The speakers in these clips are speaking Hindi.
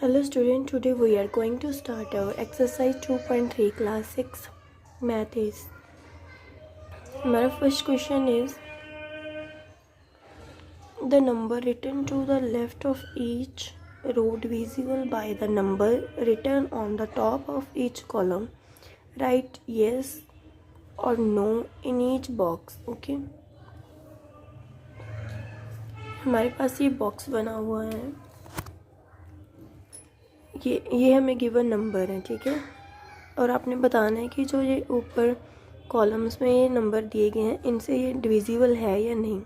Hello student, today we are going to start our exercise 2.3 class 6 math is. My first question is the number written to the left of each row divisible by the number written on the top of each column. Write yes or no in each box. Okay, हमारे पास ये बॉक्स बना हुआ है, ये हमें गिवन नंबर है, ठीक है। और आपने बताना है कि जो ये ऊपर कॉलम्स में ये नंबर दिए गए हैं इनसे ये डिविजिबल है या नहीं।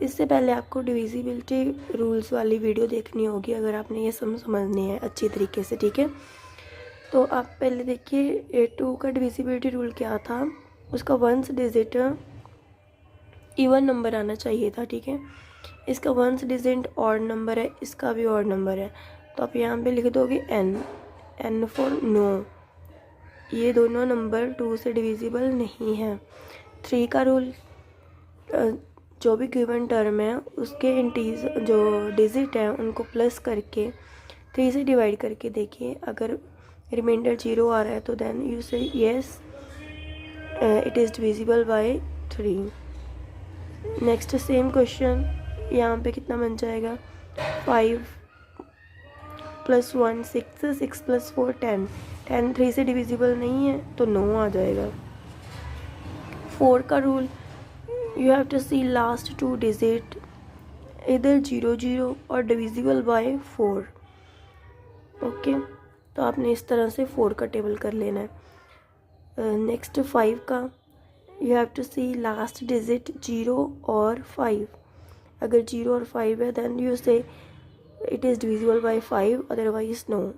इससे पहले आपको डिविजिबिलिटी रूल्स वाली वीडियो देखनी होगी अगर आपने ये समझनी है अच्छी तरीके से, ठीक है। तो आप पहले देखिए 2 का डिविजिबिलिटी रूल क्या था, उसका वंस डिजिट इवन नंबर आना चाहिए था, ठीक है। इसका वंस डिजिट ऑड नंबर है, इसका भी ऑड नंबर है, तो आप यहाँ पे लिख दोगे n फॉर नो। ये दोनों नंबर 2 से डिविजिबल नहीं है। 3 का रूल, जो भी गिवन टर्म है उसके जो डिजिट है उनको प्लस करके 3 से डिवाइड करके देखिए, अगर रिमाइंडर 0 आ रहा है तो देन यू से yes it is divisible by 3। Next same question, यहाँ पे कितना बन जाएगा 5 + 1 6, 6 + 4 10, 10 3 से डिविजिबल नहीं है तो नो आ जाएगा। 4 का rule, you have to see last 2 digit इधर 0 0 और डिविजिबल बाय 4। ओके, तो आपने इस तरह से 4 का टेबल कर लेना है। नेक्स्ट 5 का, you have to see last digit 0 और 5। अगर 0 और 5 है then you say it is divisible by 5, otherwise no.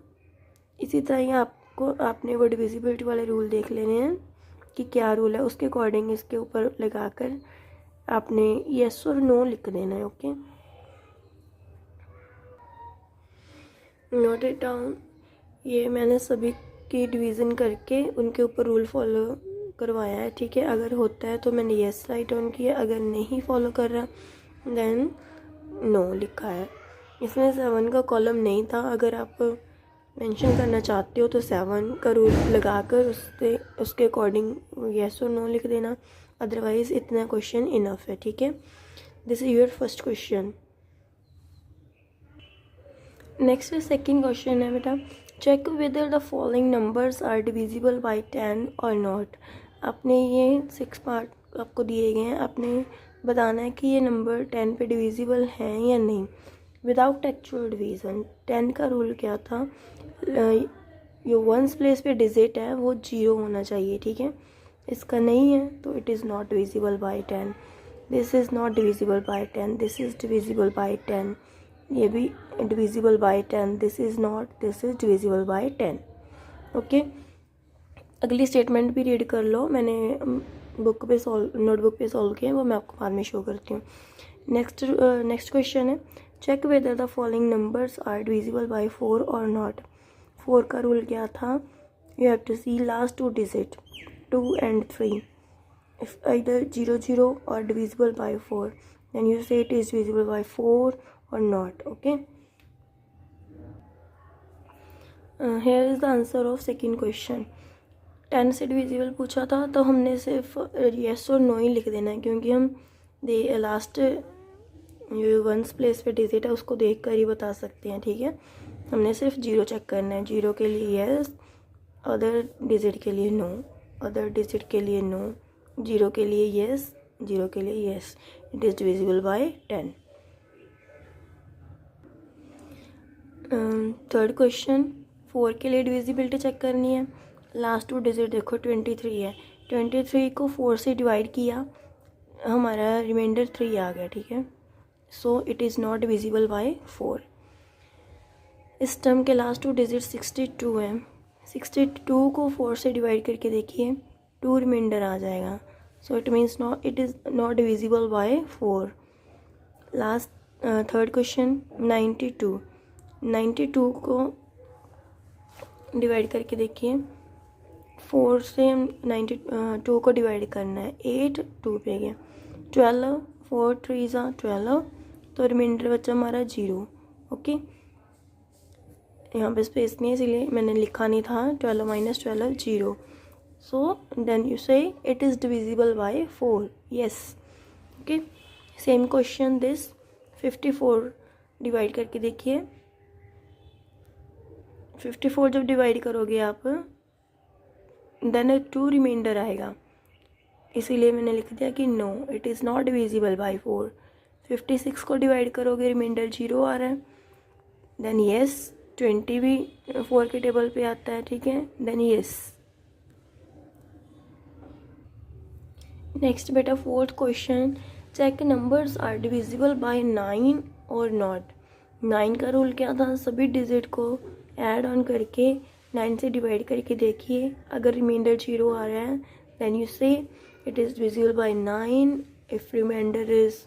इसी तरह ही आपने वो डिविजिबिलिटी वाले रूल देख लेने हैं कि क्या रूल है, उसके अकॉर्डिंग इसके ऊपर लगाकर आपने येस और नो लिख देना है। Okay, note it down. ये मैंने सभी की डिवीज़न करके उनके ऊपर रूल फॉलो करवाया है, ठीक है। अगर होता है तो मैंने येस राइट डाउन किया, अगर नहीं फॉलो कर रहा देन नो लिखा है। इसमें 7 का कॉलम नहीं था, अगर आप मेंशन करना चाहते हो तो 7 का रूल लगाकर उसके अकॉर्डिंग येस और नो लिख देना, अदरवाइज इतना क्वेश्चन इनफ है, ठीक है। This is your first question. Next second question है बेटा, check whether the following numbers are divisible by 10 और नॉट। आपने ये 6 पार्ट आपको दिए गए हैं, आपने बताना है कि ये नंबर 10 पे डिविजिबल हैं या नहीं विदाउट एक्चुअल डिवीज़न। 10 का रूल क्या था, जो वंस प्लेस पे डिजिट है वो 0 होना चाहिए, ठीक है। इसका नहीं है तो it is not divisible by 10। This is not divisible by 10, this is divisible by 10। ये भी divisible by 10, this is not, this is divisible by 10। Okay, अगली स्टेटमेंट भी रीड कर लो, मैंने नोटबुक पे सॉल्व किया, वो मैं आपको बाद में शो करती हूँ। नेक्स्ट क्वेश्चन है, check whether the following numbers are divisible by 4 और नॉट। 4 का रूल क्या था, you have to see last 2 digit 2 and 3। If either 0 0 or divisible by 4 then you say it is divisible by 4 or not। okay, here is the answer of second question। 10 से डिविजिबल पूछा था तो हमने सिर्फ येस और नो ही लिख देना है, क्योंकि हम लास्ट जो वंस प्लेस पे डिजिट है उसको देख कर ही बता सकते हैं, ठीक है। हमने सिर्फ 0 चेक करना है, 0 के लिए येस, अदर डिजिट के लिए नो, अदर डिजिट के लिए नो, 0 के लिए येस, 0 के लिए yes. It is divisible by 10। Third question, 4 के लिए डिविजिबिलिटी चेक करनी है। लास्ट 2 डिजिट देखो 23 है, 23 को 4 से डिवाइड किया, हमारा रिमाइंडर 3 आ गया, ठीक है। So it is not divisible by 4। इस टर्म के लास्ट 2 डिजिट 62 हैं, 62 को 4 से डिवाइड करके देखिए 2 रिमाइंडर आ जाएगा, so it means not, it is not divisible by 4। Last third question, 92 को डिवाइड करके देखिए, 4 से 92 को डिवाइड करना है, 8 2 पे गया, 12 4 3 12, तो रिमाइंडर बचा हमारा 0। ओके, यहाँ पे स्पेस नहीं है इसीलिए मैंने लिखा नहीं था 12 minus 12 0. So then you say it is divisible by 4. Yes. Okay. Same question this 54 divide करके देखिए. 54 जब डिवाइड करोगे आप देन 2 रिमाइंडर आएगा, इसीलिए मैंने लिख दिया कि no it is not divisible by 4. 56 को डिवाइड करोगे रिमाइंडर 0 आ रहा है. देन येस 20 भी 4 के टेबल पे आता है. ठीक है. Then yes. नेक्स्ट बेटा 4th question. Check numbers are divisible by 9 और नॉट. 9 का रूल क्या था, सभी डिजिट को ऐड ऑन करके 9 से डिवाइड करके देखिए. अगर रिमाइंडर 0 आ रहा है then you say it is divisible by 9. If remainder is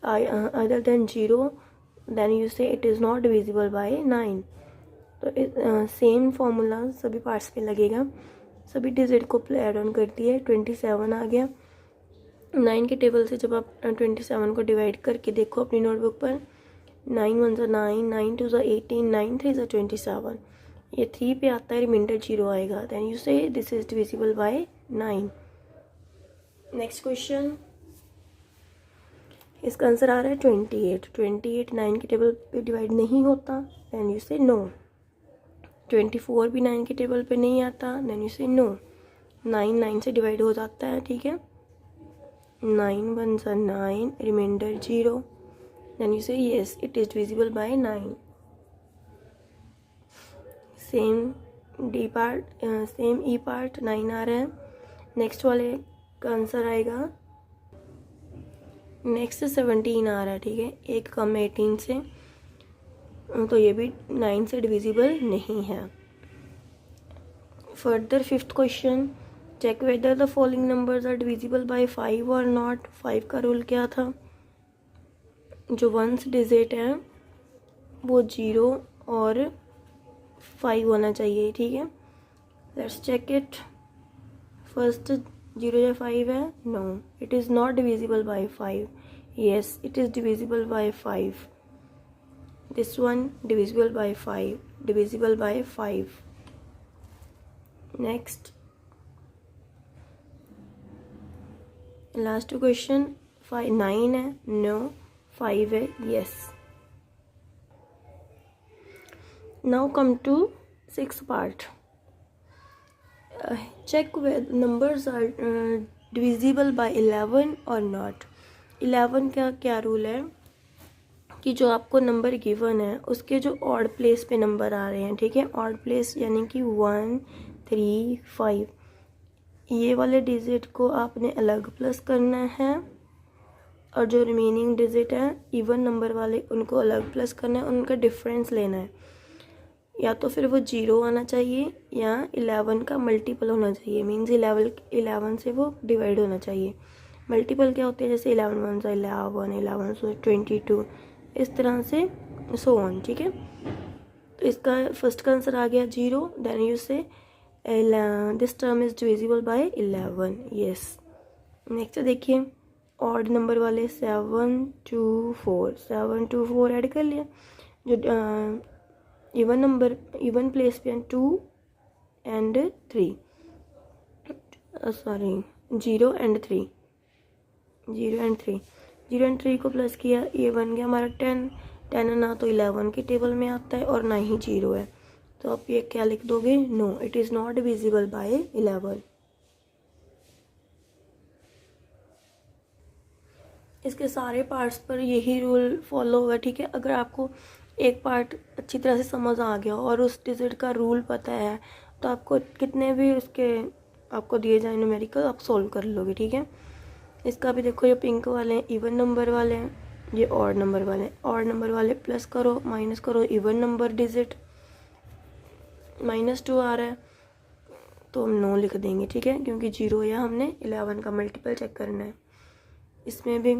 other than 0 then you say it is not divisible by 9. तो सेम फॉर्मूला सभी पार्ट्स पे लगेगा. सभी डिजिट को ऐड ऑन कर दिए. 27 आ गया. 9 के टेबल से जब आप 27 को डिवाइड करके देखो अपनी नोटबुक पर, 9 1 9, 9 2 18, 9 3 27. ये 3 पे आता है, रिमाइंडर 0 आएगा. देन यू से this is divisible by 9. Next question. इसका आंसर आ रहा है 28. 28 9 के टेबल पे डिवाइड नहीं होता. देन यू से नो. 24 भी 9 के टेबल पे नहीं आता. देन यू से नो. 9 9 से डिवाइड हो जाता है. ठीक है. 9 1 9, रिमाइंडर 0. देन यू से yes it is divisible by 9. Same D part, same E part 9 आ रहा है. नेक्स्ट वाले का आंसर आएगा नेक्स्ट 17 आ रहा है. ठीक है. एक कम 18 से, तो ये भी 9 से डिविजिबल नहीं है. Further 5th question. Check whether the following numbers are divisible by 5 और नॉट. 5 का रूल क्या था, जो वंस डिजिट है वो 0 और 5 होना चाहिए. ठीक है. Let's check it. फर्स्ट 0 या 5 है. No it is not divisible by 5. Yes it is divisible by 5. This one divisible by 5. Divisible by 5. Next last question. 9 है. नो. 5 है. Yes. Now come to 6th part. Check whether numbers are divisible by 11 और नॉट. 11 का क्या रूल है कि जो आपको नंबर गिवन है उसके जो ऑड प्लेस पे नंबर आ रहे हैं. ठीक है. ऑड प्लेस यानी कि 1 3 5, ये वाले डिजिट को आपने अलग प्लस करना है और जो रिमेनिंग डिजिट है इवन नंबर वाले उनको अलग प्लस करना है. उनका डिफरेंस लेना है. या तो फिर वो 0 आना चाहिए या 11 का मल्टीपल होना चाहिए. मीन्स 11 से वो डिवाइड होना चाहिए. मल्टीपल क्या होते हैं, जैसे 11 1 11, 11 सो 22, इस तरह से सो ऑन. ठीक है. तो इसका फर्स्ट का आंसर आ गया 0. देन यू से this term is divisible by 11. Yes. Next देखिए ऑड नंबर वाले 7 2 4. 7 2 4 ऐड कर लिया. जो इवन नंबर इवन प्लेस पे 2 and 3, sorry 0 and 3, 0 and 3, 0 and 3 को प्लस किया. ये बन गया हमारा 10. 10 ना तो 11 के टेबल में आता है और ना ही 0 है. तो आप ये क्या लिख दोगे, no it is not divisible by 11. इसके सारे पार्ट्स पर यही रूल फॉलो होगा. ठीक है. अगर आपको एक पार्ट अच्छी तरह से समझ आ गया और उस डिजिट का रूल पता है तो आपको कितने भी उसके आपको दिए जाए न्यूमेरिकल आप सॉल्व कर लोगे. ठीक है. इसका भी देखो, ये पिंक वाले हैं इवन नंबर वाले हैं, ये ऑड नंबर वाले हैं. ऑड नंबर वाले प्लस करो माइनस करो इवन नंबर डिजिट. -2 आ रहा है तो हम 9 लिख देंगे. ठीक है. क्योंकि 0 या हमने 11 का मल्टीपल चेक करना है. इसमें भी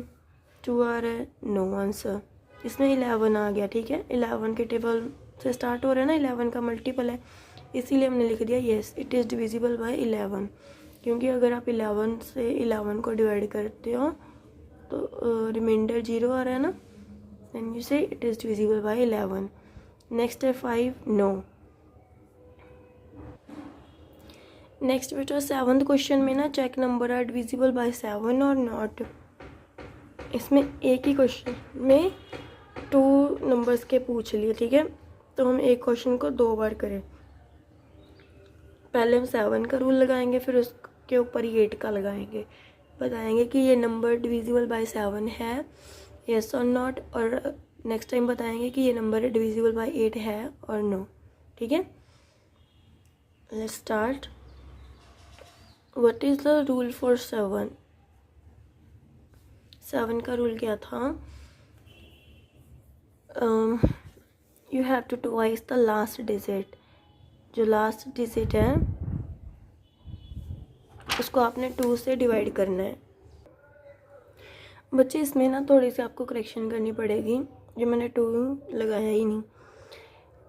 2 आ रहा है. No answer. इसमें 11 आ गया. ठीक है. 11 के टेबल से स्टार्ट हो रहा है ना, 11 का मल्टीपल है, इसीलिए हमने लिख दिया yes it is divisible by 11. क्योंकि अगर आप 11 से 11 को डिवाइड करते हो तो रिमाइंडर 0 आ रहा है ना. Then you say it is divisible by 11. Next है 5, नो। नेक्स्ट बेटा 7th क्वेश्चन में ना check number are divisible by 7 और नॉट। इसमें एक ही क्वेश्चन में 2 नंबर्स के पूछ लिए, ठीक है। तो हम एक क्वेश्चन को 2 बार करें। पहले हम 7 का रूल लगाएंगे, फिर उसके ऊपर 8 का लगाएंगे, बताएंगे कि ये नंबर डिविजिबल बाय 7 है, यस और नॉट, और नेक्स्ट टाइम बताएंगे कि ये नंबर डिविजिबल बाय 8 है और नो, ठीक है। Let's start. What is the rule for 7? 7 का रूल क्या था? You have to twice the last digit. जो लास्ट डिजिट है उसको आपने 2 से डिवाइड करना है। बच्चे इसमें ना थोड़ी सी आपको करेक्शन करनी पड़ेगी, जो मैंने 2 लगाया ही नहीं।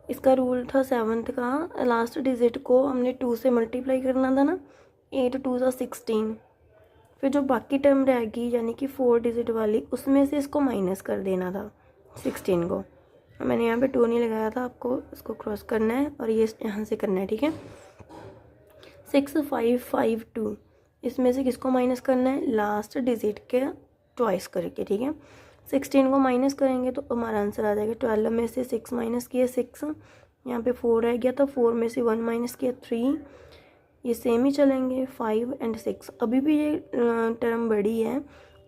इसका रूल था 7th का, लास्ट डिजिट को हमने 2 से मल्टीप्लाई करना था ना, 8 2 16। फिर जो बाकी टर्म रहेगी यानी कि 4 डिजिट वाली, उसमें से इसको माइनस कर देना था 16 को। मैंने यहाँ पे 2 नहीं लगाया था, आपको इसको क्रॉस करना है और ये यहाँ से करना है, ठीक है। 6 5 5 2, इसमें से किसको माइनस करना है? लास्ट डिजिट के ट्वाइस करके, ठीक है। 16 को माइनस करेंगे तो हमारा आंसर आ जाएगा 12 में से 6 माइनस किया 6, यहाँ पे 4 रह गया था, 4 में से 1 माइनस किया 3, ये सेम ही चलेंगे 5 एंड 6। अभी भी ये टर्म बड़ी है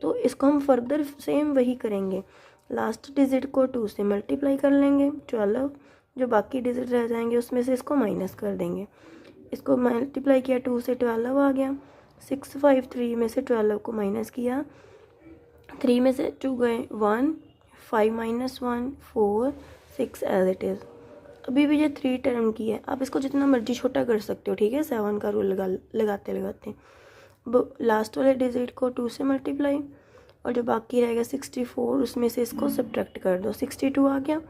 तो इसको हम फर्दर सेम वही करेंगे, लास्ट डिजिट को 2 से मल्टीप्लाई कर लेंगे 12, जो बाकी डिजिट रह जाएंगे उसमें से इसको माइनस कर देंगे। इसको मल्टीप्लाई किया 2 से 12 आ गया, 6 5 3 में से 12 को माइनस किया, 3 में से 2 गए 1, 5 माइनस 1 4, 6 एज इट इज़। अभी भी ये 3 टर्म की है, आप इसको जितना मर्जी छोटा कर सकते हो, ठीक है। 7 का रूल लगाते लास्ट वाले डिजिट को 2 से मल्टीप्लाई, और जो बाकी रहेगा 64 उसमें से इसको सब्ट्रैक्ट कर दो, 62 आ गया।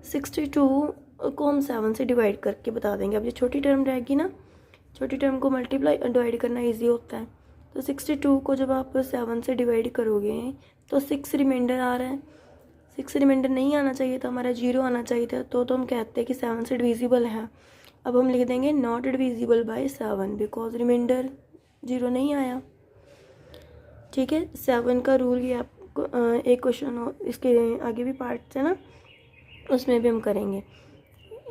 62 को हम 7 से डिवाइड करके बता देंगे। अब ये छोटी टर्म रहेगी ना, छोटी टर्म को मल्टीप्लाई डिवाइड करना ईजी होता है। तो 62 को जब आप 7 से डिवाइड करोगे तो 6 रिमाइंडर आ रहा है, 6 रिमाइंडर नहीं आना चाहिए था, हमारा 0 आना चाहिए था, तो हम कहते हैं कि 7 से डिविजिबल है। अब हम लिख देंगे not divisible by 7 because reminder 0 नहीं आया, ठीक है। 7 का रूल ये आपको एक क्वेश्चन इसके आगे भी पार्ट्स है ना, उसमें भी हम करेंगे।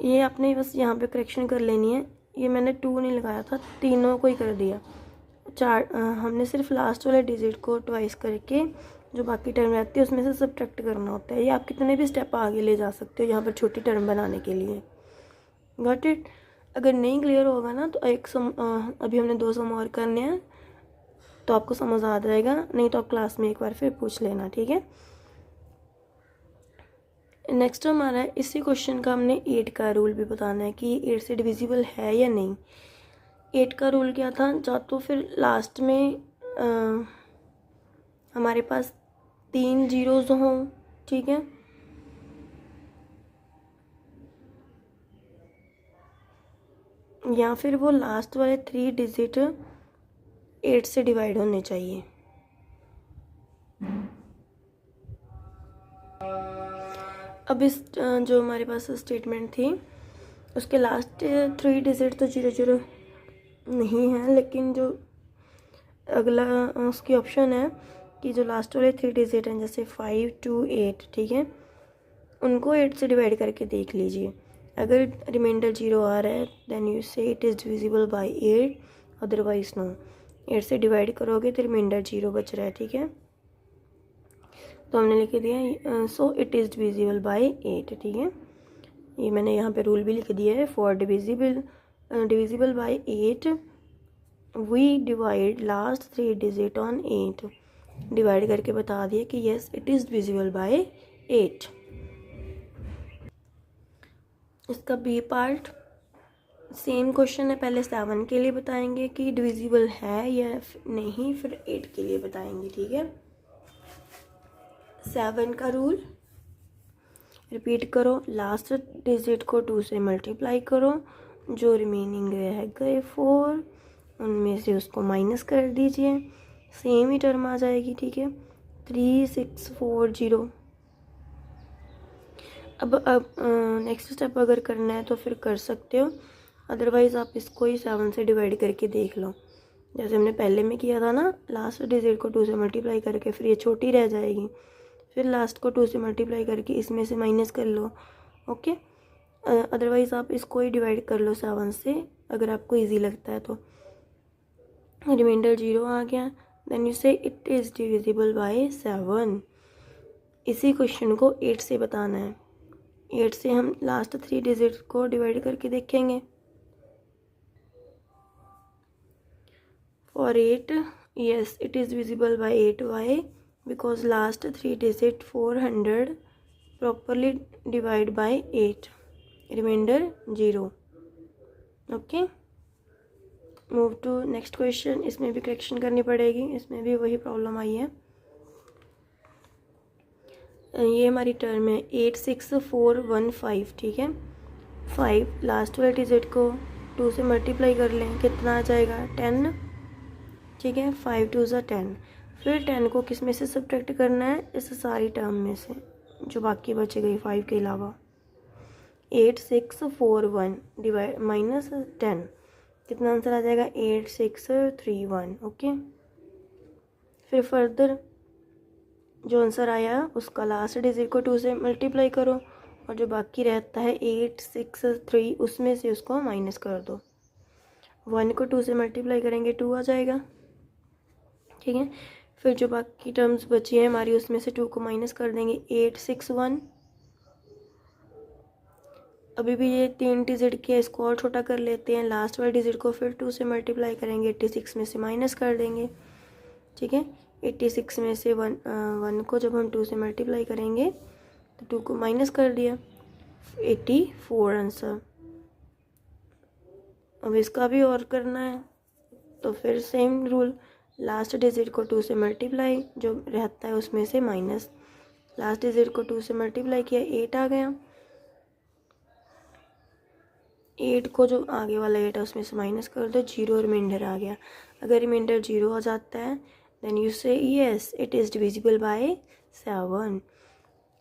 ये आपने बस यहाँ पे करेक्शन कर लेनी है। ये मैंने 2 नहीं लगाया था, तीनों को ही कर दिया। हमने सिर्फ लास्ट वाले डिजिट को ट्वाइस करके जो बाकी टर्म रहती है उसमें से सब्ट्रैक्ट करना होता है। ये आप कितने भी स्टेप आगे ले जा सकते हो यहाँ पर छोटी टर्म बनाने के लिए। Got it? अगर नहीं क्लियर होगा ना तो अभी हमने 2 सम और करने हैं तो आपको समझ आ जाएगा, नहीं तो आप क्लास में एक बार फिर पूछ लेना, ठीक है। नेक्स्ट हमारा है इसी क्वेश्चन का हमने 8 का रूल भी बताना है कि 8 से डिविजिबल है या नहीं। 8 का रूल क्या था? या तो फिर लास्ट में हमारे पास 3 जीरोज हों, ठीक है, या फिर वो लास्ट वाले 3 डिजिट 8 से डिवाइड होने चाहिए। अब इस जो हमारे पास स्टेटमेंट थी उसके लास्ट 3 डिजिट तो 0 0 नहीं है, लेकिन जो अगला उसकी ऑप्शन है कि जो लास्ट वाले 3 डिजिट हैं जैसे 5 2 8, ठीक है, उनको 8 से डिवाइड करके देख लीजिए। अगर रिमाइंडर 0 आ रहा है then you say it is divisible by 8, otherwise no. 8 से डिवाइड करोगे तो रिमाइंडर 0 बच रहा है, ठीक है। तो हमने लिख दिया so it is divisible by 8, ठीक है। ये मैंने यहाँ पे रूल भी लिख दिया है, for divisible by 8 we divide last 3 digit on 8। Divide करके बता दिया कि yes it is divisible by 8। इसका बी पार्ट सेम क्वेश्चन है, पहले 7 के लिए बताएंगे कि डिविजिबल है या नहीं, फिर 8 के लिए बताएंगे, ठीक है। 7 का रूल रिपीट करो, लास्ट डिजिट को 2 से मल्टीप्लाई करो, जो रिमेनिंग रह गए 4 उनमें से उसको माइनस कर दीजिए, सेम ही टर्म आ जाएगी, ठीक है। 3 6 4 0। अब नेक्स्ट स्टेप अगर करना है तो फिर कर सकते हो, अदरवाइज़ आप इसको ही 7 से डिवाइड करके देख लो, जैसे हमने पहले में किया था ना। लास्ट डिजिट को 2 से मल्टीप्लाई करके फिर ये छोटी रह जाएगी, फिर लास्ट को 2 से मल्टीप्लाई करके इसमें से माइनस कर लो। ओके, अदरवाइज़ आप इसको ही डिवाइड कर लो 7 से, अगर आपको इजी लगता है तो। रिमाइंडर 0 आ गया, then you say it is divisible by 7। इसी क्वेश्चन को 8 से बताना है। 8 से हम लास्ट 3 डिजिट को डिवाइड करके देखेंगे। For 8, yes, it is visible by 8. Why? Because last 3 digit 400 properly divide by 8. Remainder 0. Okay. Move to next question. इसमें भी करेक्शन करनी पड़ेगी, इसमें भी वही प्रॉब्लम आई है। ये हमारी टर्म है 86415, ठीक है। 5 लास्ट वाले डिजिट को 2 से मल्टीप्लाई कर लें, कितना आ जाएगा 10, ठीक है। 5 2 ज़ा 10, फिर 10 को किस में से सब्ट्रैक्ट करना है, इस सारी टर्म में से जो बाकी बच गई 5 के अलावा। 8641 डिवाइड माइनस 10, कितना आंसर आ जाएगा 8631। ओके, फिर फर्दर जो आंसर आया उसका लास्ट डिजिट को 2 से मल्टीप्लाई करो, और जो बाकी रहता है 863 उसमें से उसको माइनस कर दो। 1 को 2 से मल्टीप्लाई करेंगे 2 आ जाएगा, ठीक है। फिर जो बाकी टर्म्स बची हैं हमारी उसमें से 2 को माइनस कर देंगे 861। अभी भी ये 3 डिजिट के, इसको और छोटा कर लेते हैं। लास्ट वाले डिजिट को फिर 2 से मल्टीप्लाई करेंगे, 86 में से माइनस कर देंगे, ठीक है। 86 में से 1 को जब हम 2 से मल्टीप्लाई करेंगे तो 2 को माइनस कर दिया, 84 आंसर। अब इसका भी और करना है तो फिर सेम रूल, लास्ट डिजिट को 2 से मल्टीप्लाई, जो रहता है उसमें से माइनस। लास्ट डिजिट को 2 से मल्टीप्लाई किया 8 आ गया, 8 को जो आगे वाला 8 है उसमें से माइनस कर दो, 0 रिमाइंडर आ गया। अगर रिमाइंडर 0 हो जाता है देन यू से yes it is divisible by 7।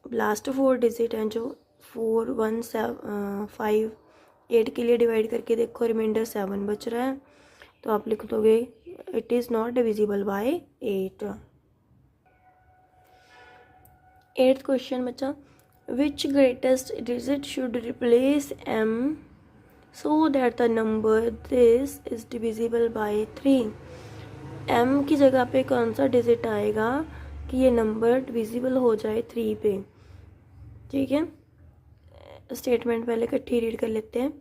Last 4 digit हैं जो 4 1 7 5 8 के लिए डिवाइड करके देखो, रिमाइंडर 7 बच रहा है, तो आप लिख दोगे it is not divisible by 8। 8th question बच्चा, which greatest digit should replace m so that the number this is divisible by 3। m की जगह पे कौन सा डिजिट आएगा कि ये नंबर डिविजिबल हो जाए 3 पे, ठीक है। स्टेटमेंट पहले इकट्ठी रीड कर लेते हैं।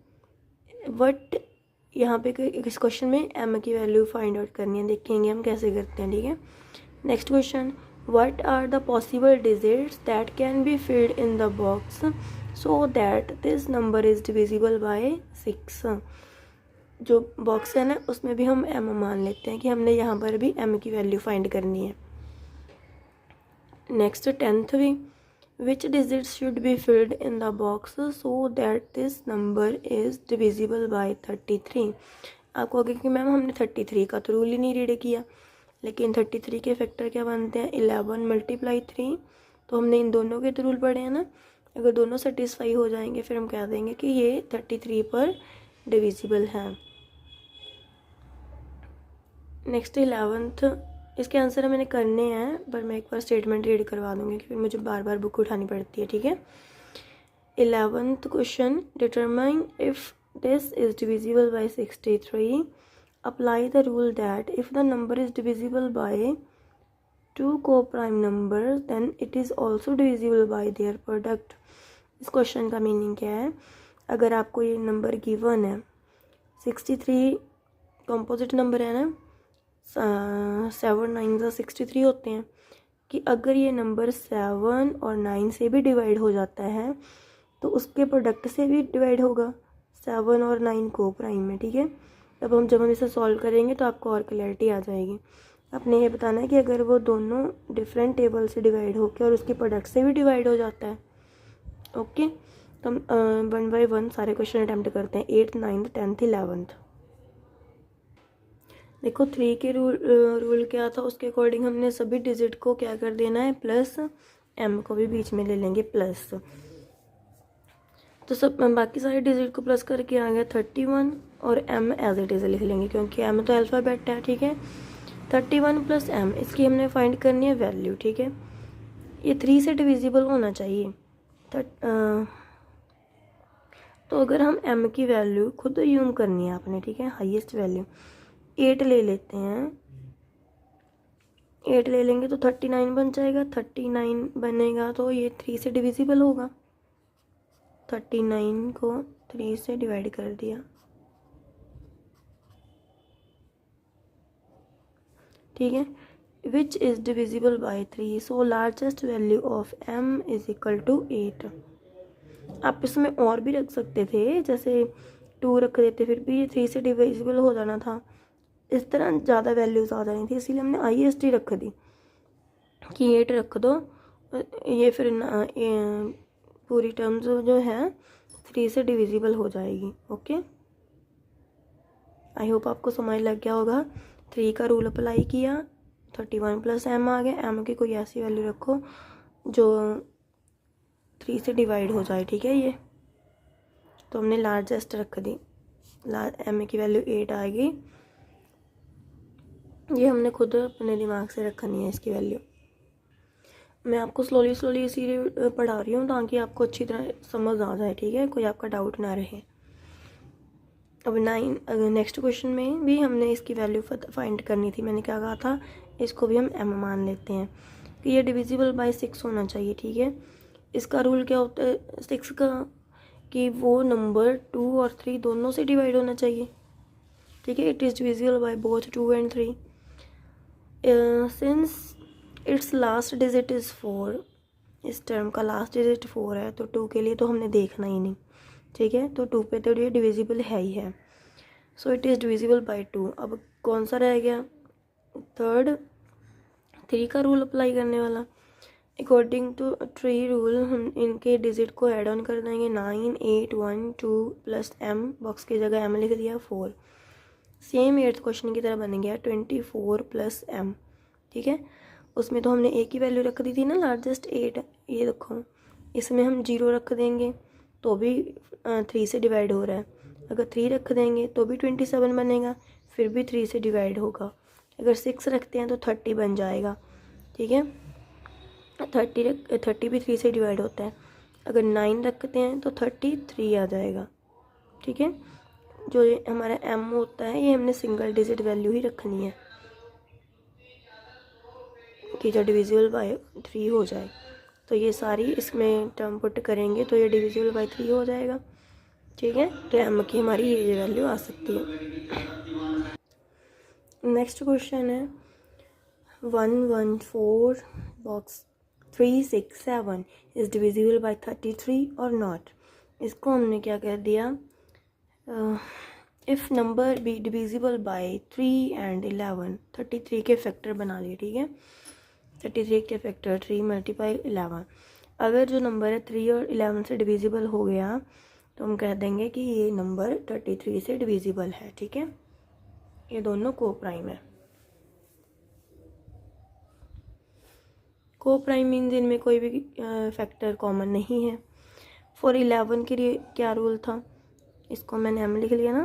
बट यहाँ पे इस क्वेश्चन में m की वैल्यू फाइंड आउट करनी है, देखेंगे हम कैसे करते हैं, ठीक है। Next question, what are the possible digits that can be filled in the box so that this number is divisible by 6। जो बॉक्स है ना उसमें भी हम m मान लेते हैं कि हमने यहाँ पर भी m की वैल्यू फाइंड करनी है। नेक्स्ट 10th भी, which digits should be filled in the box so that this number is divisible by 33। आपको आगे कि मैम हमने 33 का तो रूल ही नहीं रीड किया, लेकिन 33 के फैक्टर क्या बनते हैं 11 मल्टीप्लाई 3, तो हमने इन दोनों के तो रूल पढ़े हैं ना। अगर दोनों सेटिस्फाई हो जाएंगे फिर हम कह देंगे कि ये 33 पर डिविजिबल है। नेक्स्ट 11th, इसके आंसर मैंने करने हैं पर मैं एक बार स्टेटमेंट रीड करवा दूंगी फिर मुझे बार बार बुक उठानी पड़ती है, ठीक है। 11th question, determine if this is divisible by 63। Apply the rule that if the number is divisible by 2 को prime number then it is also divisible by their product. इस क्वेश्चन का मीनिंग क्या है, अगर आपको ये नंबर गिवन है 63 कंपोजिट नंबर है ना, 7 9 63 होते हैं, कि अगर ये नंबर 7 और 9 से भी डिवाइड हो जाता है तो उसके प्रोडक्ट से भी डिवाइड होगा 7 और 9 को प्राइम में, ठीक है। अब जब हम इसे सॉल्व करेंगे तो आपको और क्लैरिटी आ जाएगी। आपने ये बताना है कि अगर वो दोनों डिफरेंट टेबल से डिवाइड होकर और उसके प्रोडक्ट से भी डिवाइड हो जाता है, ओके। तो हम 1 बाय 1 सारे क्वेश्चन अटैम्प्ट करते हैं। 8th 9th 10th 11th। देखो 3 के रूल क्या था, उसके अकॉर्डिंग हमने सभी डिजिट को क्या कर देना है प्लस, m को भी बीच में ले लेंगे प्लस। तो सब बाकी सारे डिजिट को प्लस करके आ गया 31 और m एज इट इज़ लिख लेंगे क्योंकि m तो अल्फ़ाबेट है, ठीक है। 31 प्लस m, इसकी हमने फाइंड करनी है वैल्यू, ठीक है। ये 3 से डिविजिबल होना चाहिए। तो अगर हम m की वैल्यू खुद यूम करनी है आपने, ठीक है, हाईएस्ट वैल्यू 8 ले लेते हैं, 8 ले लेंगे तो 39 बन जाएगा। 39 बनेगा तो ये 3 से डिविजिबल होगा। 39 को 3 से डिवाइड कर दिया, ठीक है। Which is divisible by 3, so largest value of m is equal to 8। आप इसमें और भी रख सकते थे, जैसे 2 रख देते, फिर भी ये 3 से डिविजिबल हो जाना था। इस तरह ज़्यादा वैल्यूज़ आ जानी थी, इसीलिए हमने हाईएस्ट ही रख दी कि 8 रख दो। ये फिर पूरी टर्म्स जो है 3 से डिविजिबल हो जाएगी। ओके, आई होप आपको समझ लग गया होगा। 3 का रूल अप्लाई किया, 31 प्लस m आ गया। m की कोई ऐसी वैल्यू रखो जो 3 से डिवाइड हो जाए, ठीक है। ये तो हमने लार्जेस्ट रख दी, m की वैल्यू 8 आएगी। ये हमने खुद अपने दिमाग से रखनी है इसकी वैल्यू। मैं आपको स्लोली इसीलिए पढ़ा रही हूँ ताकि आपको अच्छी तरह समझ आ जाए, ठीक है, कोई आपका डाउट ना रहे। अब नेक्स्ट क्वेश्चन में भी हमने इसकी वैल्यू फाइंड करनी थी। मैंने क्या कहा था, इसको भी हम m मान लेते हैं कि ये डिविजिबल बाय 6 होना चाहिए, ठीक है। इसका रूल क्या होता है 6 का, कि वो नंबर 2 और 3 दोनों से डिवाइड होना चाहिए, ठीक है। It is divisible by both 2 and 3। Since it's last digit is 4, इस टर्म का लास्ट डिजिट 4 है, तो 2 के लिए तो हमने देखना ही नहीं, ठीक है। तो 2 पे तो ये डिविजिबल है ही है, so it is divisible by 2। अब कौन सा रह गया, थर्ड, 3 का रूल अप्लाई करने वाला। अकॉर्डिंग टू 3 रूल हम इनके डिजिट को ऐड ऑन कर देंगे। 9, 8, 1, 2 प्लस m, बॉक्स की जगह m लिख दिया, 4। सेम 8th क्वेश्चन की तरह बन गया 24 प्लस m, ठीक है। उसमें तो हमने एक ही वैल्यू रख दी थी ना, लार्जेस्ट 8। ये देखो, इसमें हम 0 रख देंगे तो भी 3 से डिवाइड हो रहा है। अगर 3 रख देंगे तो भी 27 बनेगा, फिर भी 3 से डिवाइड होगा। अगर 6 रखते हैं तो 30 बन जाएगा, ठीक है। 30 भी 3 से डिवाइड होता है। अगर 9 रखते हैं तो 33 आ जाएगा, ठीक है। जो ये हमारा m होता है, ये हमने सिंगल डिजिट वैल्यू ही रखनी है कि जो डिविजिबल बाय 3 हो जाए। तो ये सारी इसमें टर्म पुट करेंगे तो ये डिविजिबल बाय 3 हो जाएगा, ठीक है। तो m की हमारी ये वैल्यू आ सकती है। नेक्स्ट क्वेश्चन है 114 बॉक्स 367 इज़ डिविजिबल बाय 33 और नॉट। इसको हमने क्या कर दिया, if number be divisible by 3 and 11, 33 के फैक्टर बना लिए, ठीक है। 33 के फैक्टर 3 मल्टीप्लाई 11। अगर जो नंबर है 3 और 11 से डिविजिबल हो गया तो हम कह देंगे कि ये नंबर 33 से डिविजिबल है, ठीक है। ये दोनों को प्राइम है। को प्राइम मीन्स इनमें कोई भी फैक्टर कॉमन नहीं है। फॉर 11 के लिए क्या रूल था, इसको मैंने m लिख लिया ना,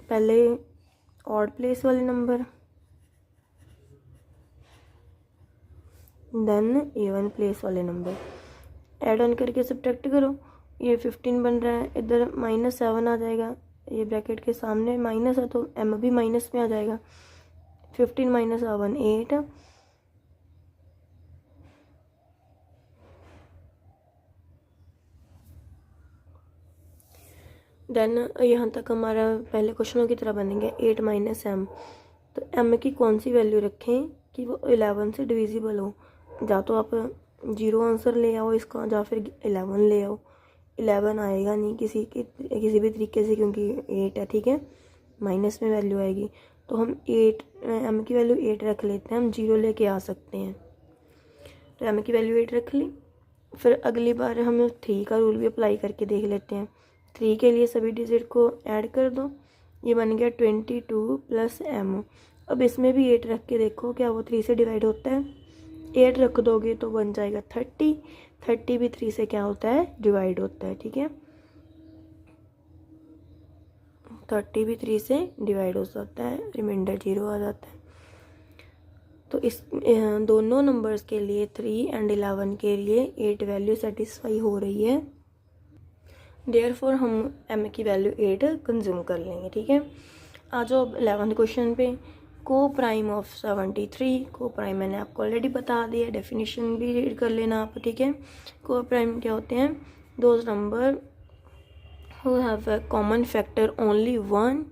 पहले ऑड प्लेस वाले नंबर, देन इवन प्लेस वाले नंबर, ऐड ऑन करके सब्ट्रैक्ट करो। ये 15 बन रहा है, इधर -7 आ जाएगा, ये ब्रैकेट के सामने माइनस है तो m भी माइनस में आ जाएगा। 15 - 7 8, देन यहाँ तक हमारा पहले क्वेश्चनों की तरह बनेंगे 8 - m। तो m की कौन सी वैल्यू रखें कि वो 11 से डिविजिबल हो। या तो आप 0 आंसर ले आओ इसका, या फिर 11 ले आओ। 11 आएगा नहीं किसी भी तरीके से, क्योंकि 8 है, ठीक है, माइनस में वैल्यू आएगी। तो हम 8 m की वैल्यू 8 रख लेते हैं, हम 0 लेके आ सकते हैं। तो m की वैल्यू 8 रख ली। फिर अगली बार हम 3 का रूल भी अप्लाई करके देख लेते हैं। 3 के लिए सभी डिजिट को ऐड कर दो, ये बन गया 22 प्लस m। अब इसमें भी 8 रख के देखो क्या वो 3 से डिवाइड होता है। 8 रख दोगे तो बन जाएगा 30। 30 भी 3 से क्या होता है, डिवाइड होता है, ठीक है। 30 भी 3 से डिवाइड हो सकता है, रिमाइंडर 0 आ जाता है। तो इस दोनों नंबर्स के लिए 3 एंड 11 के लिए 8 वैल्यू सेटिस्फाई हो रही है, देयरफॉर हम m की वैल्यू 8 कंज्यूम कर लेंगे, ठीक है। आ जाओ 11th क्वेश्चन पे। को प्राइम ऑफ 73, को प्राइम मैंने आपको ऑलरेडी बता दिया, डेफिनेशन भी रीड कर लेना आप, ठीक है। को प्राइम क्या होते हैं, those number who have a common factor only 1,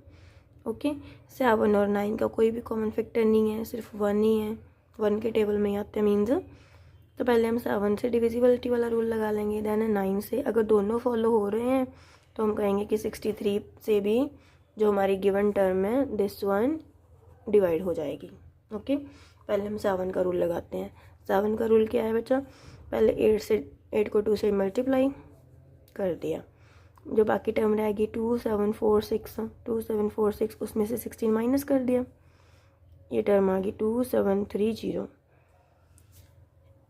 okay. 7 और 9 का कोई भी कॉमन फैक्टर नहीं है, सिर्फ 1 ही है, 1 के टेबल में आते हैं मीन्स। तो पहले हम 7 से डिविजिबिलिटी वाला रूल लगा लेंगे, देन 9 से। अगर दोनों फॉलो हो रहे हैं तो हम कहेंगे कि 63 से भी जो हमारी गिवन टर्म है दिस वन डिवाइड हो जाएगी, ओके। पहले हम 7 का रूल लगाते हैं। 7 का रूल क्या है बच्चा, पहले 8 को 2 से मल्टीप्लाई कर दिया, जो बाकी टर्म रहेगी 2 7 4 6, 2 7 4 6, उसमें से 16 माइनस कर दिया, ये टर्म आ गई 2 7 3 0।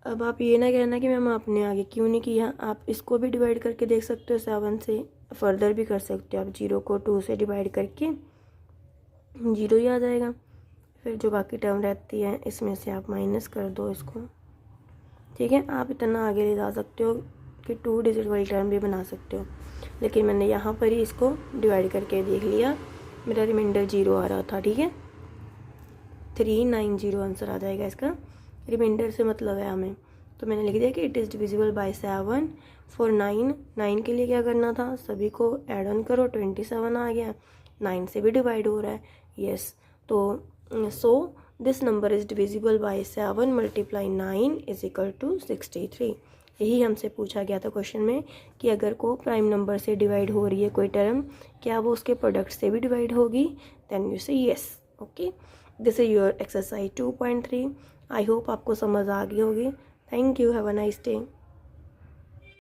अब आप ये ना कहना कि मैम आपने आगे क्यों नहीं किया, आप इसको भी डिवाइड करके देख सकते हो, 7 से फर्दर भी कर सकते हो आप। 0 को 2 से डिवाइड करके 0 ही आ जाएगा, फिर जो बाकी टर्म रहती है इसमें से आप माइनस कर दो इसको, ठीक है। आप इतना आगे ले जा सकते हो कि 2 डिजिट वाली टर्म भी बना सकते हो, लेकिन मैंने यहाँ पर ही इसको डिवाइड करके देख लिया, मेरा रिमाइंडर 0 आ रहा था, ठीक है। 390 आंसर आ जाएगा इसका, रिमाइंडर से मतलब है हमें। तो मैंने लिख दिया कि it is divisible by 7 for 9। 9 के लिए क्या करना था, सभी को ऐड ऑन करो, 27 आ गया, 9 से भी डिवाइड हो रहा है, यस। तो so this number is divisible by 7 multiply 9 is equal to 63। यही हमसे पूछा गया था क्वेश्चन में कि अगर को प्राइम नंबर से डिवाइड हो रही है कोई टर्म, क्या वो उसके प्रोडक्ट से भी डिवाइड होगी, देन यू से yes, okay. This is your exercise 2.3। I hope आपको समझ आ गई होगी। Thank you, have a nice day.